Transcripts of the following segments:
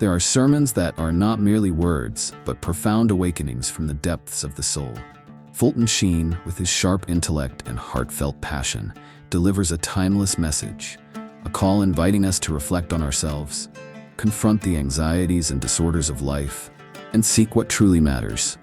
There are sermons that are not merely words, but profound awakenings from the depths of the soul. Fulton Sheen, with his sharp intellect and heartfelt passion, delivers a timeless message, a call inviting us to reflect on ourselves, confront the anxieties and disorders of life, and seek what truly matters.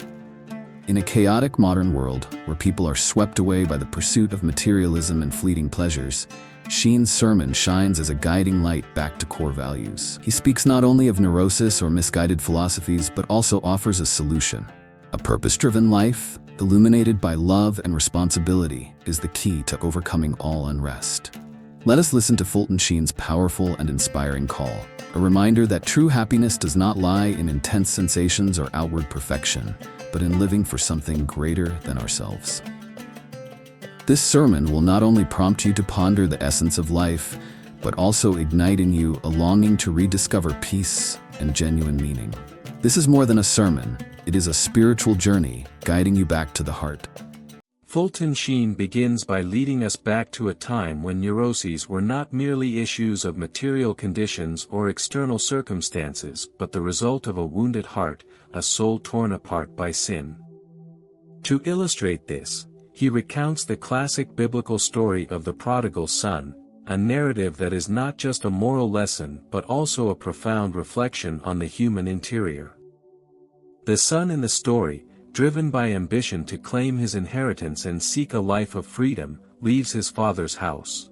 In a chaotic modern world where people are swept away by the pursuit of materialism and fleeting pleasures, Sheen's sermon shines as a guiding light back to core values. He speaks not only of neurosis or misguided philosophies, but also offers a solution. A purpose-driven life, illuminated by love and responsibility, is the key to overcoming all unrest. Let us listen to Fulton Sheen's powerful and inspiring call, a reminder that true happiness does not lie in intense sensations or outward perfection, but in living for something greater than ourselves. This sermon will not only prompt you to ponder the essence of life, but also ignite in you a longing to rediscover peace and genuine meaning. This is more than a sermon, it is a spiritual journey guiding you back to the heart. Fulton Sheen begins by leading us back to a time when neuroses were not merely issues of material conditions or external circumstances, but the result of a wounded heart, a soul torn apart by sin. To illustrate this, he recounts the classic biblical story of the prodigal son, a narrative that is not just a moral lesson but also a profound reflection on the human interior. The son in the story, driven by ambition to claim his inheritance and seek a life of freedom, leaves his father's house.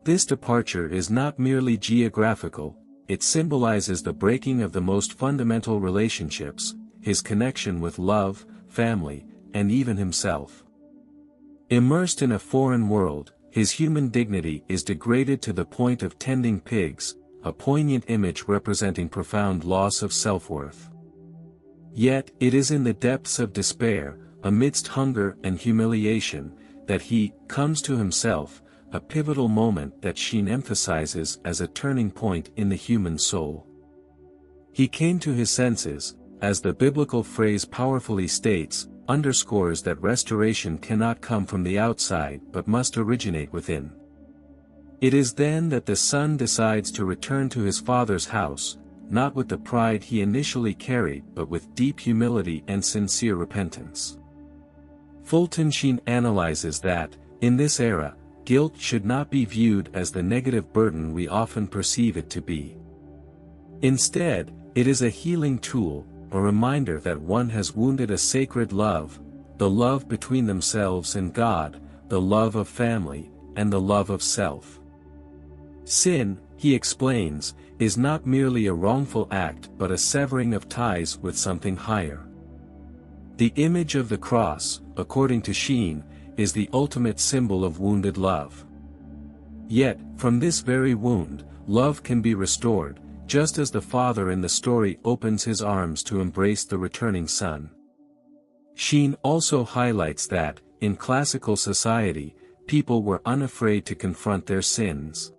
This departure is not merely geographical, it symbolizes the breaking of the most fundamental relationships, his connection with love, family, and even himself. Immersed in a foreign world, his human dignity is degraded to the point of tending pigs, a poignant image representing profound loss of self-worth. Yet, it is in the depths of despair, amidst hunger and humiliation, that he comes to himself, a pivotal moment that Sheen emphasizes as a turning point in the human soul. He came to his senses, as the biblical phrase powerfully states, underscores that restoration cannot come from the outside but must originate within. It is then that the son decides to return to his father's house, not with the pride he initially carried but with deep humility and sincere repentance. Fulton Sheen analyzes that, in this era, guilt should not be viewed as the negative burden we often perceive it to be. Instead, it is a healing tool, a reminder that one has wounded a sacred love, the love between themselves and God, the love of family, and the love of self. Sin, he explains, is not merely a wrongful act but a severing of ties with something higher. The image of the cross, according to Sheen, is the ultimate symbol of wounded love. Yet, from this very wound, love can be restored, just as the father in the story opens his arms to embrace the returning son. Sheen also highlights that, in classical society, people were unafraid to confront their sins.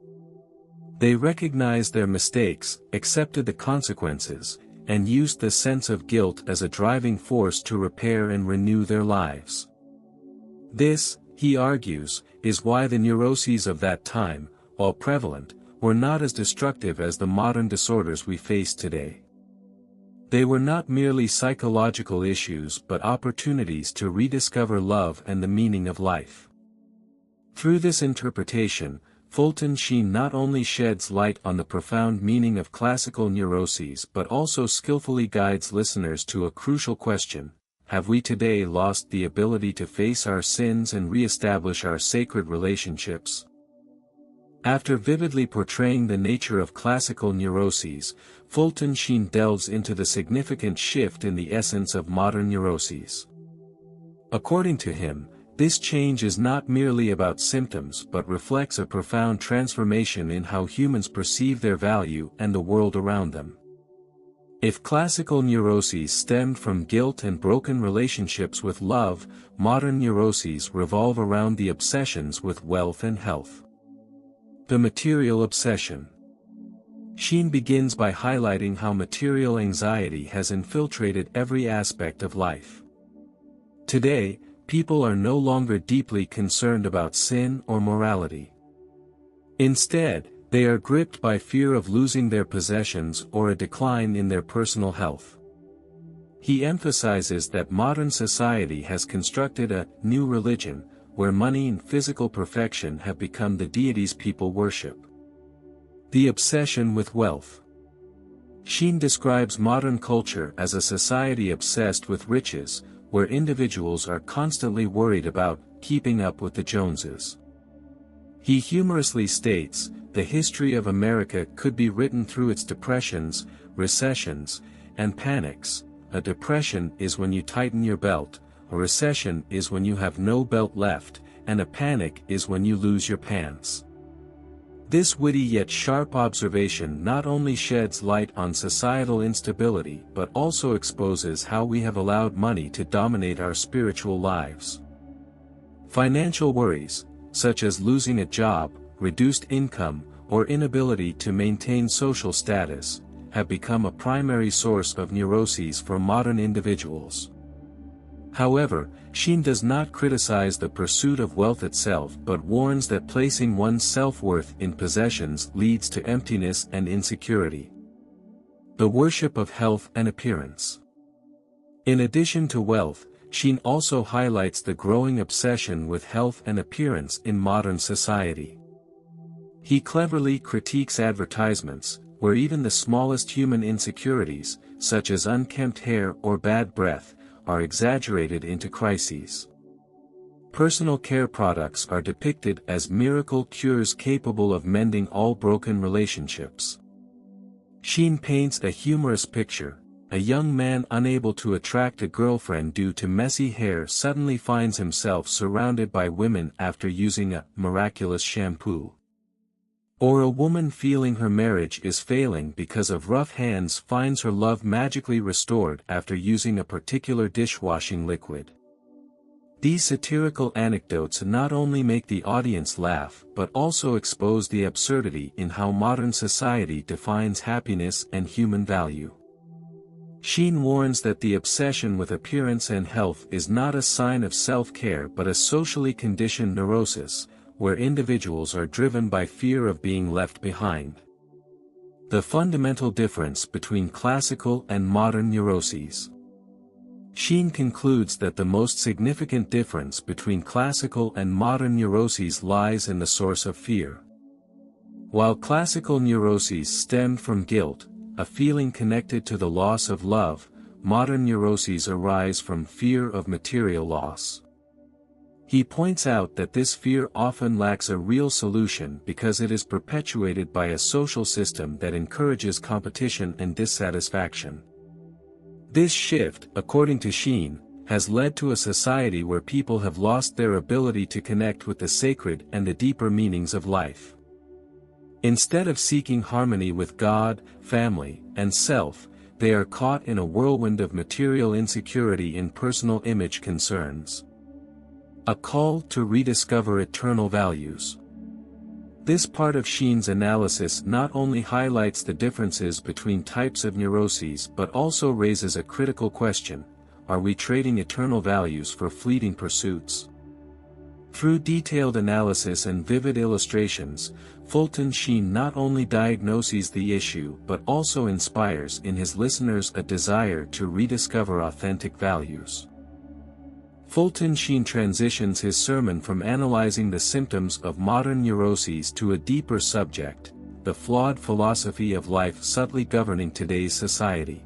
They recognized their mistakes, accepted the consequences, and used the sense of guilt as a driving force to repair and renew their lives. This, he argues, is why the neuroses of that time, while prevalent, were not as destructive as the modern disorders we face today. They were not merely psychological issues but opportunities to rediscover love and the meaning of life. Through this interpretation, Fulton Sheen not only sheds light on the profound meaning of classical neuroses but also skillfully guides listeners to a crucial question: have we today lost the ability to face our sins and re-establish our sacred relationships? After vividly portraying the nature of classical neuroses, Fulton Sheen delves into the significant shift in the essence of modern neuroses. According to him, this change is not merely about symptoms but reflects a profound transformation in how humans perceive their value and the world around them. If classical neuroses stemmed from guilt and broken relationships with love, modern neuroses revolve around the obsessions with wealth and health. The material obsession. Sheen begins by highlighting how material anxiety has infiltrated every aspect of life. Today, people are no longer deeply concerned about sin or morality. Instead, They are gripped by fear of losing their possessions or a decline in their personal health. He emphasizes that modern society has constructed a new religion, where money and physical perfection have become the deities people worship. The obsession with wealth. Sheen describes modern culture as a society obsessed with riches, where individuals are constantly worried about keeping up with the Joneses. He humorously states, the history of America could be written through its depressions, recessions, and panics. A depression is when you tighten your belt, a recession is when you have no belt left, and a panic is when you lose your pants. This witty yet sharp observation not only sheds light on societal instability but also exposes how we have allowed money to dominate our spiritual lives. Financial worries, such as losing a job, reduced income, or inability to maintain social status, have become a primary source of neuroses for modern individuals. However, Sheen does not criticize the pursuit of wealth itself but warns that placing one's self-worth in possessions leads to emptiness and insecurity. The worship of health and appearance. In addition to wealth, Sheen also highlights the growing obsession with health and appearance in modern society. He cleverly critiques advertisements, where even the smallest human insecurities, such as unkempt hair or bad breath, are exaggerated into crises. Personal care products are depicted as miracle cures capable of mending all broken relationships. Sheen paints a humorous picture. A young man unable to attract a girlfriend due to messy hair suddenly finds himself surrounded by women after using a miraculous shampoo. Or a woman feeling her marriage is failing because of rough hands finds her love magically restored after using a particular dishwashing liquid. These satirical anecdotes not only make the audience laugh but also expose the absurdity in how modern society defines happiness and human value. Sheen warns that the obsession with appearance and health is not a sign of self-care but a socially conditioned neurosis, where individuals are driven by fear of being left behind. The fundamental difference between classical and modern neuroses. Sheen concludes that the most significant difference between classical and modern neuroses lies in the source of fear. While classical neuroses stemmed from guilt, a feeling connected to the loss of love, modern neuroses arise from fear of material loss. He points out that this fear often lacks a real solution because it is perpetuated by a social system that encourages competition and dissatisfaction. This shift, according to Sheen, has led to a society where people have lost their ability to connect with the sacred and the deeper meanings of life. Instead of seeking harmony with God, family, and self, they are caught in a whirlwind of material insecurity and personal image concerns. A call to rediscover eternal values. This part of Sheen's analysis not only highlights the differences between types of neuroses but also raises a critical question: are we trading eternal values for fleeting pursuits? Through detailed analysis and vivid illustrations, Fulton Sheen not only diagnoses the issue but also inspires in his listeners a desire to rediscover authentic values. Fulton Sheen transitions his sermon from analyzing the symptoms of modern neuroses to a deeper subject: the flawed philosophy of life subtly governing today's society.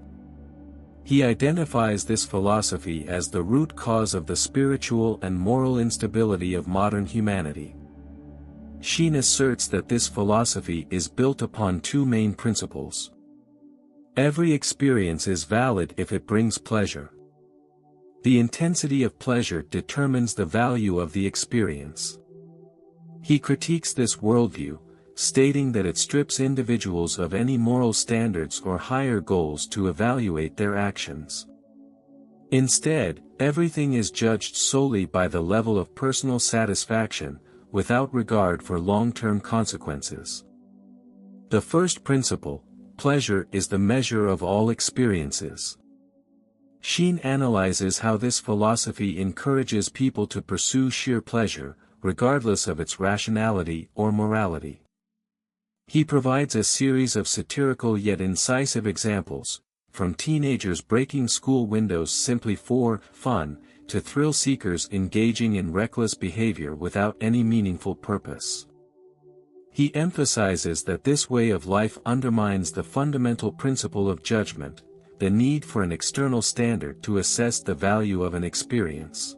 He identifies this philosophy as the root cause of the spiritual and moral instability of modern humanity. Sheen asserts that this philosophy is built upon two main principles. Every experience is valid if it brings pleasure. The intensity of pleasure determines the value of the experience. He critiques this worldview, stating that it strips individuals of any moral standards or higher goals to evaluate their actions. Instead, everything is judged solely by the level of personal satisfaction, without regard for long-term consequences. The first principle, pleasure, is the measure of all experiences. Sheen analyzes how this philosophy encourages people to pursue sheer pleasure, regardless of its rationality or morality. He provides a series of satirical yet incisive examples, from teenagers breaking school windows simply for fun, to thrill-seekers engaging in reckless behavior without any meaningful purpose. He emphasizes that this way of life undermines the fundamental principle of judgment, the need for an external standard to assess the value of an experience.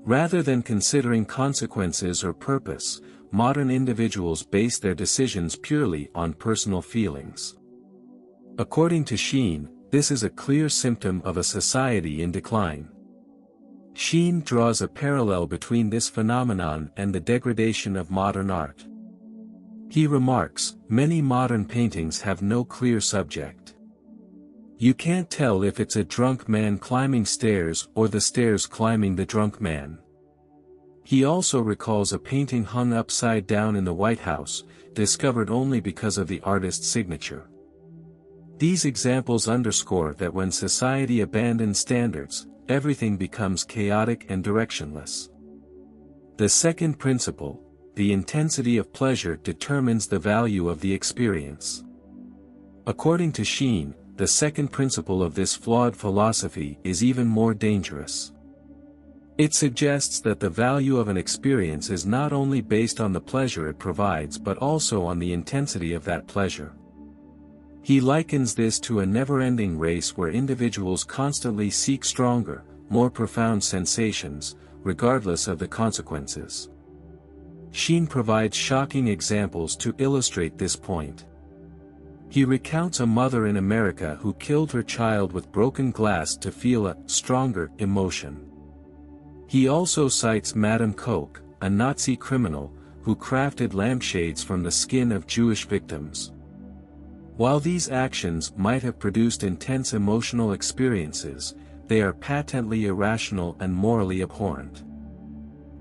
Rather than considering consequences or purpose, modern individuals base their decisions purely on personal feelings. According to Sheen, this is a clear symptom of a society in decline. Sheen draws a parallel between this phenomenon and the degradation of modern art. He remarks, many modern paintings have no clear subject. You can't tell if it's a drunk man climbing stairs or the stairs climbing the drunk man. He also recalls a painting hung upside down in the White House, discovered only because of the artist's signature. These examples underscore that when society abandons standards, everything becomes chaotic and directionless. The second principle, the intensity of pleasure, determines the value of the experience. According to Sheen, the second principle of this flawed philosophy is even more dangerous. It suggests that the value of an experience is not only based on the pleasure it provides but also on the intensity of that pleasure. He likens this to a never-ending race where individuals constantly seek stronger, more profound sensations, regardless of the consequences. Sheen provides shocking examples to illustrate this point. He recounts a mother in America who killed her child with broken glass to feel a stronger emotion. He also cites Madame Koch, a Nazi criminal, who crafted lampshades from the skin of Jewish victims. While these actions might have produced intense emotional experiences, they are patently irrational and morally abhorrent.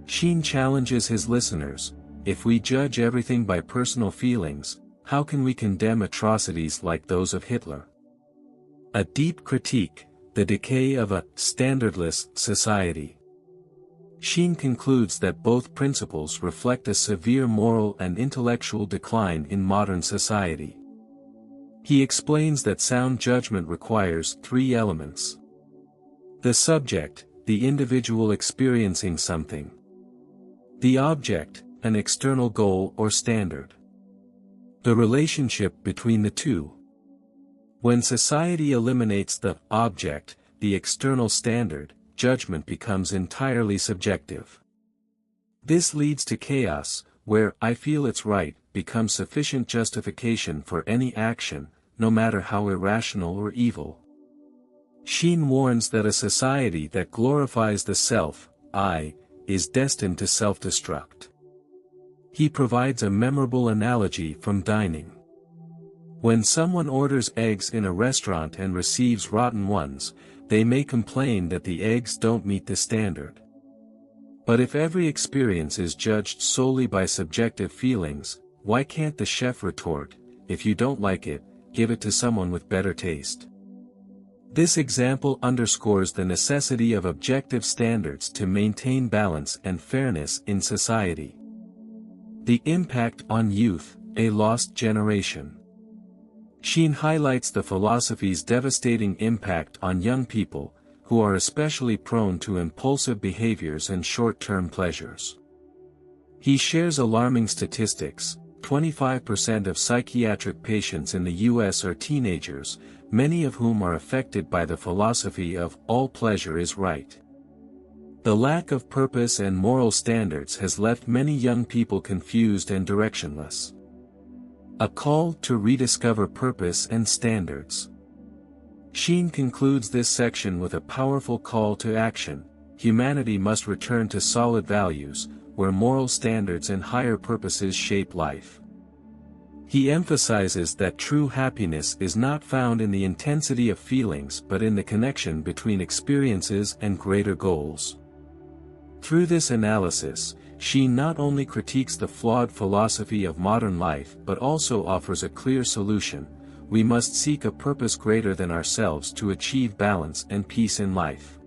Sheen challenges his listeners, if we judge everything by personal feelings, how can we condemn atrocities like those of Hitler? A deep critique, the decay of a standardless society. Sheen concludes that both principles reflect a severe moral and intellectual decline in modern society. He explains that sound judgment requires three elements: the subject, the individual experiencing something; the object, an external goal or standard; the relationship between the two. When society eliminates the object, the external standard, judgment becomes entirely subjective. This leads to chaos, where "I feel it's right" becomes sufficient justification for any action, no matter how irrational or evil. Sheen warns that a society that glorifies the self, I, is destined to self-destruct. He provides a memorable analogy from dining. When someone orders eggs in a restaurant and receives rotten ones, they may complain that the eggs don't meet the standard. But if every experience is judged solely by subjective feelings, why can't the chef retort, if you don't like it, give it to someone with better taste? This example underscores the necessity of objective standards to maintain balance and fairness in society. The impact on youth, a lost generation. Sheen highlights the philosophy's devastating impact on young people, who are especially prone to impulsive behaviors and short-term pleasures. He shares alarming statistics: 25% of psychiatric patients in the U.S. are teenagers, many of whom are affected by the philosophy of "all pleasure is right." The lack of purpose and moral standards has left many young people confused and directionless. A call to rediscover purpose and standards. Sheen concludes this section with a powerful call to action: humanity must return to solid values, where moral standards and higher purposes shape life. He emphasizes that true happiness is not found in the intensity of feelings but in the connection between experiences and greater goals. Through this analysis, Sheen not only critiques the flawed philosophy of modern life but also offers a clear solution: we must seek a purpose greater than ourselves to achieve balance and peace in life.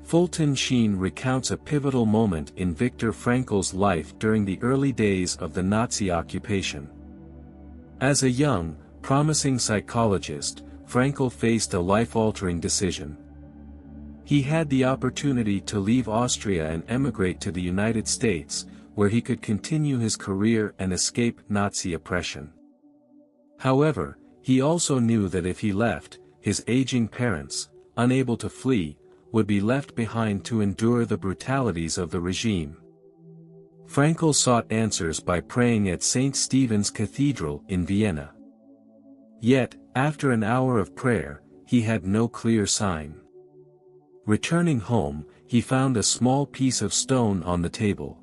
Fulton Sheen recounts a pivotal moment in Viktor Frankl's life during the early days of the Nazi occupation. As a young, promising psychologist, Frankl faced a life-altering decision. He had the opportunity to leave Austria and emigrate to the United States, where he could continue his career and escape Nazi oppression. However, he also knew that if he left, his aging parents, unable to flee, would be left behind to endure the brutalities of the regime. Frankl sought answers by praying at St. Stephen's Cathedral in Vienna. Yet, after an hour of prayer, he had no clear sign. Returning home, he found a small piece of stone on the table.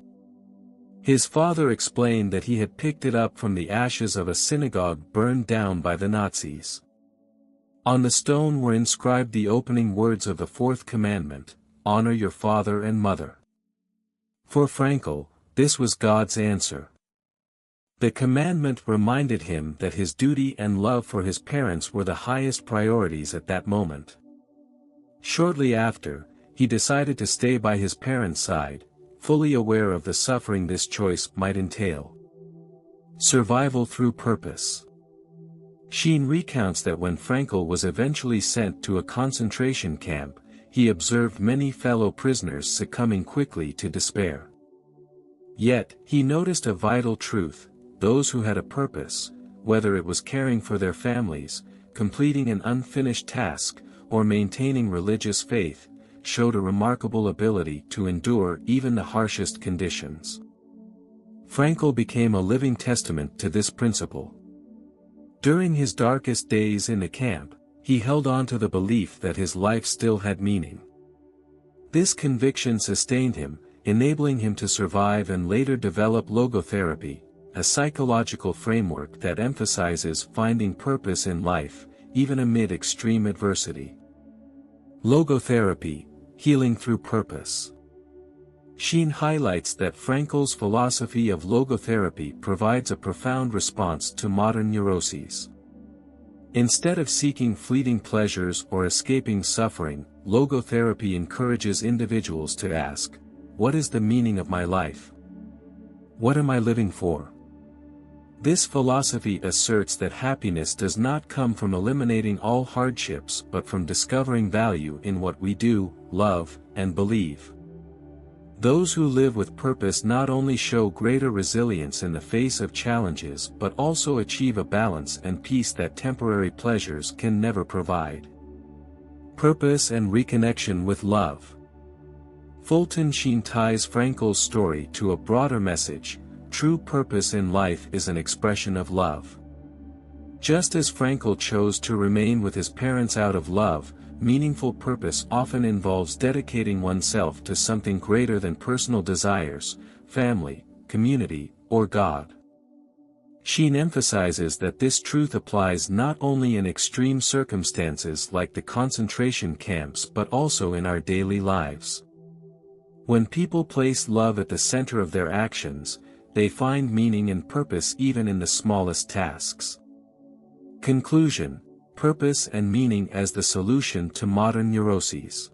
His father explained that he had picked it up from the ashes of a synagogue burned down by the Nazis. On the stone were inscribed the opening words of the fourth commandment, "Honor your father and mother." For Frankl, this was God's answer. The commandment reminded him that his duty and love for his parents were the highest priorities at that moment. Shortly after, he decided to stay by his parents' side, fully aware of the suffering this choice might entail. Survival through purpose. Sheen recounts that when Frankl was eventually sent to a concentration camp, he observed many fellow prisoners succumbing quickly to despair. Yet, he noticed a vital truth: those who had a purpose, whether it was caring for their families, completing an unfinished task, or maintaining religious faith, showed a remarkable ability to endure even the harshest conditions. Frankl became a living testament to this principle. During his darkest days in the camp, he held on to the belief that his life still had meaning. This conviction sustained him, enabling him to survive and later develop logotherapy, a psychological framework that emphasizes finding purpose in life, even amid extreme adversity. Logotherapy, healing through purpose. Sheen highlights that Frankl's philosophy of logotherapy provides a profound response to modern neuroses. Instead of seeking fleeting pleasures or escaping suffering, logotherapy encourages individuals to ask, "What is the meaning of my life? What am I living for?" This philosophy asserts that happiness does not come from eliminating all hardships but from discovering value in what we do, love, and believe. Those who live with purpose not only show greater resilience in the face of challenges but also achieve a balance and peace that temporary pleasures can never provide. Purpose and reconnection with love. Fulton Sheen ties Frankl's story to a broader message: true purpose in life is an expression of love. Just as Frankl chose to remain with his parents out of love, meaningful purpose often involves dedicating oneself to something greater than personal desires, family, community, or God. Sheen emphasizes that this truth applies not only in extreme circumstances like the concentration camps but also in our daily lives. When people place love at the center of their actions, they find meaning and purpose even in the smallest tasks. Conclusion: purpose and meaning as the solution to modern neuroses.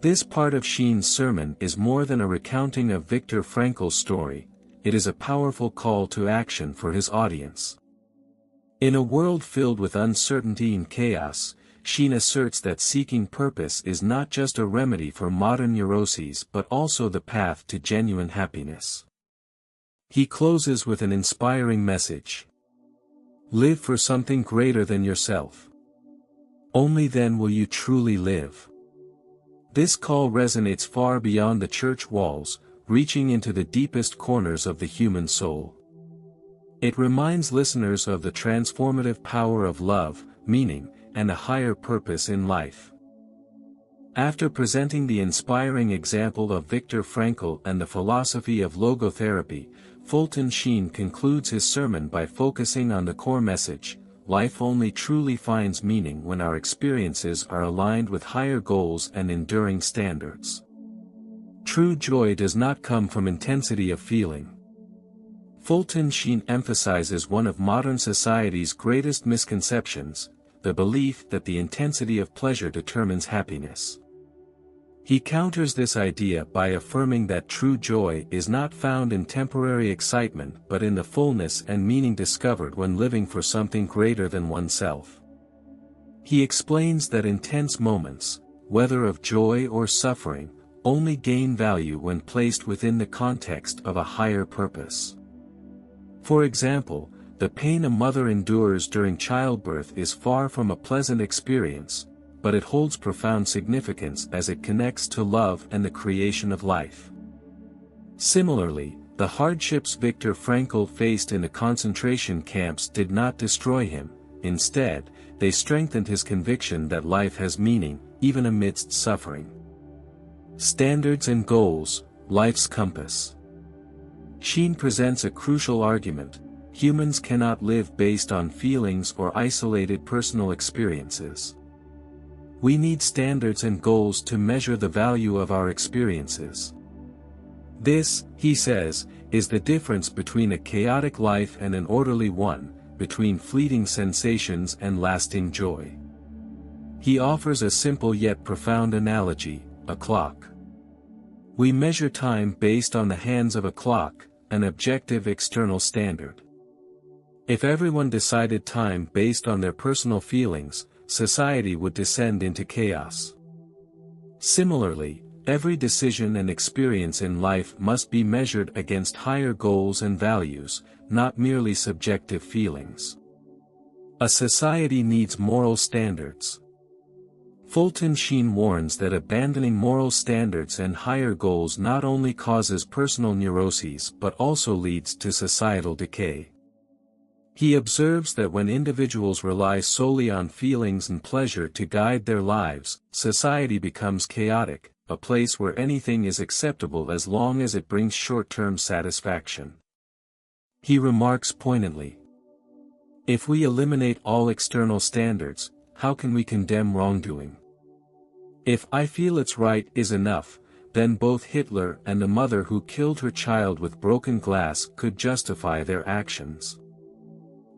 This part of Sheen's sermon is more than a recounting of Viktor Frankl's story, it is a powerful call to action for his audience. In a world filled with uncertainty and chaos, Sheen asserts that seeking purpose is not just a remedy for modern neuroses but also the path to genuine happiness. He closes with an inspiring message. Live for something greater than yourself. Only then will you truly live. This call resonates far beyond the church walls, reaching into the deepest corners of the human soul. It reminds listeners of the transformative power of love, meaning, and a higher purpose in life. After presenting the inspiring example of Viktor Frankl and the philosophy of logotherapy, Fulton Sheen concludes his sermon by focusing on the core message: life only truly finds meaning when our experiences are aligned with higher goals and enduring standards. True joy does not come from intensity of feeling. Fulton Sheen emphasizes one of modern society's greatest misconceptions: the belief that the intensity of pleasure determines happiness. He counters this idea by affirming that true joy is not found in temporary excitement but in the fullness and meaning discovered when living for something greater than oneself. He explains that intense moments, whether of joy or suffering, only gain value when placed within the context of a higher purpose. For example, the pain a mother endures during childbirth is far from a pleasant experience, but it holds profound significance as it connects to love and the creation of life. Similarly, the hardships Viktor Frankl faced in the concentration camps did not destroy him. Instead, they strengthened his conviction that life has meaning, even amidst suffering. Standards and goals, life's compass. Sheen presents a crucial argument: humans cannot live based on feelings or isolated personal experiences. We need standards and goals to measure the value of our experiences. This, he says, is the difference between a chaotic life and an orderly one, between fleeting sensations and lasting joy. He offers a simple yet profound analogy: a clock. We measure time based on the hands of a clock, an objective external standard. If everyone decided time based on their personal feelings, society would descend into chaos. Similarly, every decision and experience in life must be measured against higher goals and values, not merely subjective feelings. A society needs moral standards. Fulton Sheen warns that abandoning moral standards and higher goals not only causes personal neuroses but also leads to societal decay. He observes that when individuals rely solely on feelings and pleasure to guide their lives, society becomes chaotic, a place where anything is acceptable as long as it brings short-term satisfaction. He remarks poignantly, "If we eliminate all external standards, how can we condemn wrongdoing? If 'I feel it's right' is enough, then both Hitler and the mother who killed her child with broken glass could justify their actions."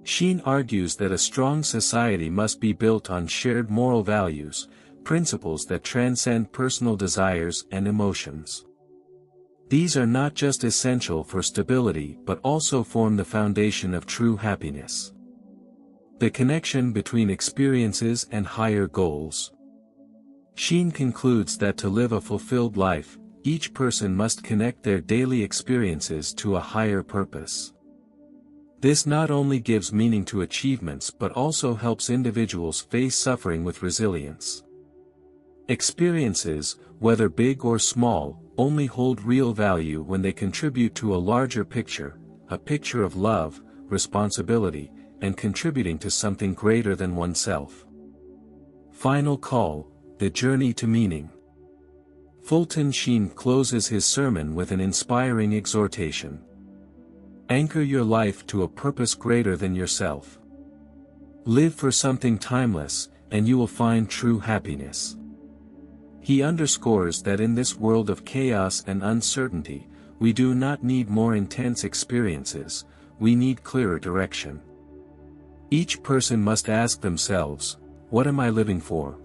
Sheen argues that a strong society must be built on shared moral values, principles that transcend personal desires and emotions. These are not just essential for stability but also form the foundation of true happiness. The connection between experiences and higher goals. Sheen concludes that to live a fulfilled life, each person must connect their daily experiences to a higher purpose. This not only gives meaning to achievements but also helps individuals face suffering with resilience. Experiences, whether big or small, only hold real value when they contribute to a larger picture, a picture of love, responsibility, and contributing to something greater than oneself. Final call: the journey to meaning. Fulton Sheen closes his sermon with an inspiring exhortation. Anchor your life to a purpose greater than yourself. Live for something timeless, and you will find true happiness. He underscores that in this world of chaos and uncertainty, we do not need more intense experiences, we need clearer direction. Each person must ask themselves, what am I living for?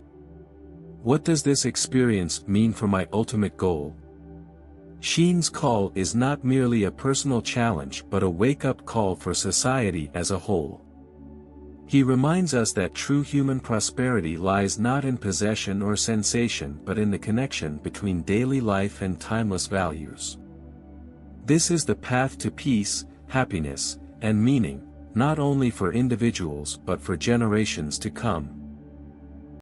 What does this experience mean for my ultimate goal? Sheen's call is not merely a personal challenge but a wake-up call for society as a whole. He reminds us that true human prosperity lies not in possession or sensation but in the connection between daily life and timeless values. This is the path to peace, happiness, and meaning, not only for individuals but for generations to come.